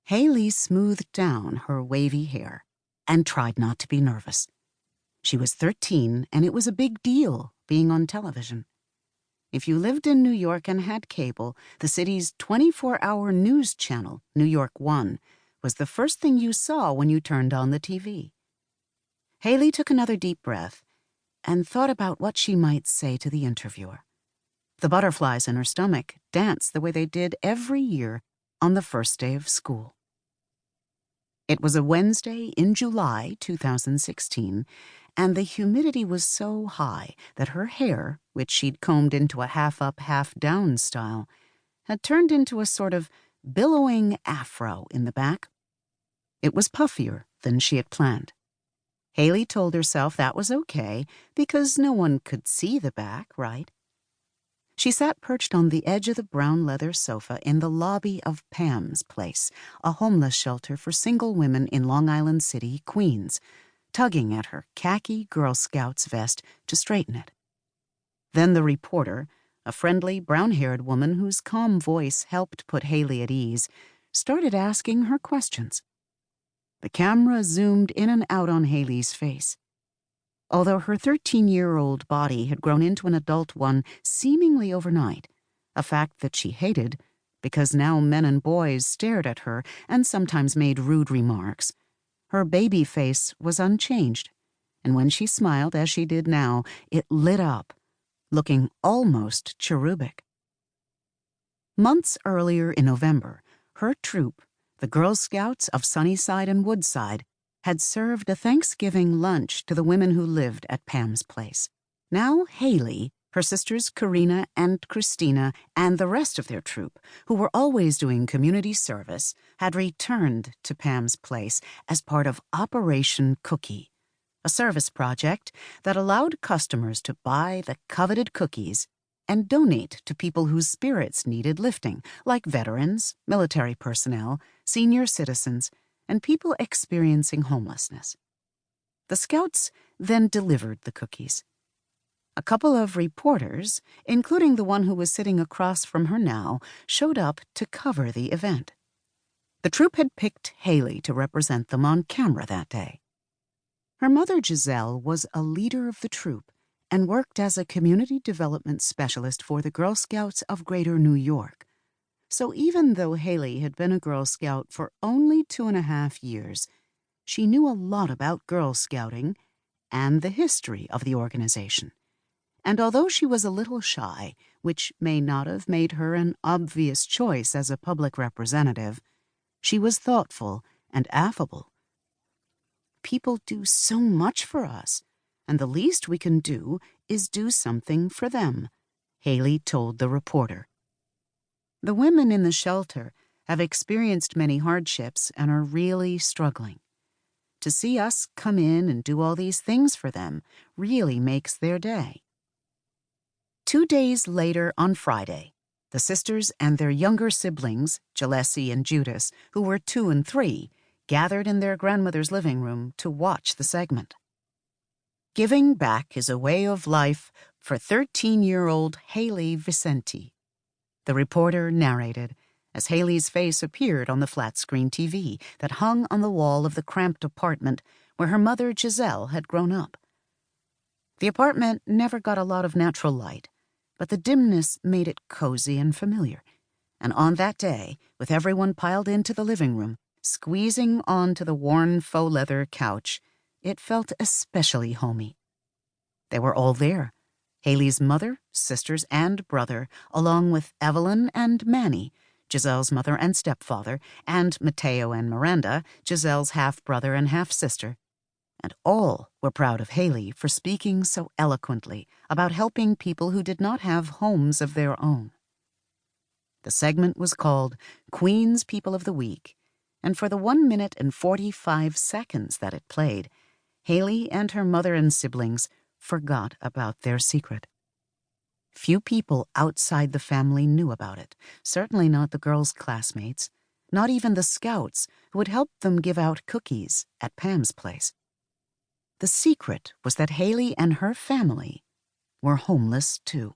Haley smoothed down her wavy hair and tried not to be nervous. She was 13, and it was a big deal being on television. If you lived in New York and had cable, the city's 24-hour news channel, New York 1, was the first thing you saw when you turned on the TV. Haley took another deep breath and thought about what she might say to the interviewer. The butterflies in her stomach danced the way they did every year on the first day of school. It was a Wednesday in July 2016, and the humidity was so high that her hair, which she'd combed into a half-up, half-down style, had turned into a sort of billowing afro in the back. It was puffier than she had planned. Haley told herself that was okay, because no one could see the back, right? She sat perched on the edge of the brown leather sofa in the lobby of Pam's Place, a homeless shelter for single women in Long Island City, Queens, tugging at her khaki Girl Scouts vest to straighten it. Then the reporter, a friendly, brown-haired woman whose calm voice helped put Haley at ease, started asking her questions. The camera zoomed in and out on Haley's face. Although her 13-year-old body had grown into an adult one seemingly overnight, a fact that she hated because now men and boys stared at her and sometimes made rude remarks, her baby face was unchanged, and when she smiled, as she did now, it lit up, looking almost cherubic. Months earlier in November, her troop, the Girl Scouts of Sunnyside and Woodside, had served a Thanksgiving lunch to the women who lived at Pam's Place. Now Haley, her sisters Karina and Christina, and the rest of their troop, who were always doing community service, had returned to Pam's Place as part of Operation Cookie, a service project that allowed customers to buy the coveted cookies and donate to people whose spirits needed lifting, like veterans, military personnel, senior citizens, and people experiencing homelessness. The Scouts then delivered the cookies. A couple of reporters, including the one who was sitting across from her now, showed up to cover the event. The troop had picked Haley to represent them on camera that day. Her mother, Giselle, was a leader of the troop and worked as a community development specialist for the Girl Scouts of Greater New York. So even though Haley had been a Girl Scout for only 2.5 years, she knew a lot about Girl Scouting and the history of the organization. And although she was a little shy, which may not have made her an obvious choice as a public representative, she was thoughtful and affable. People do so much for us, and the least we can do is do something for them, Haley told the reporter. The women in the shelter have experienced many hardships and are really struggling. To see us come in and do all these things for them really makes their day. 2 days later on Friday, the sisters and their younger siblings, Gillespie and Judas, who were 2 and 3, gathered in their grandmother's living room to watch the segment. Giving back is a way of life for 13-year-old Haley Vicente, the reporter narrated as Haley's face appeared on the flat-screen TV that hung on the wall of the cramped apartment where her mother Giselle had grown up. The apartment never got a lot of natural light, but the dimness made it cozy and familiar. And on that day, with everyone piled into the living room, squeezing onto the worn faux leather couch, it felt especially homey. They were all there. Haley's mother, sisters, and brother, along with Evelyn and Manny, Giselle's mother and stepfather, and Mateo and Miranda, Giselle's half-brother and half-sister. And all were proud of Haley for speaking so eloquently about helping people who did not have homes of their own. The segment was called Queen's People of the Week, and for the 1 minute and 45 seconds that it played, Haley and her mother and siblings forgot about their secret. Few people outside the family knew about it, certainly not the girls' classmates, not even the Scouts who had helped them give out cookies at Pam's Place. The secret was that Haley and her family were homeless too.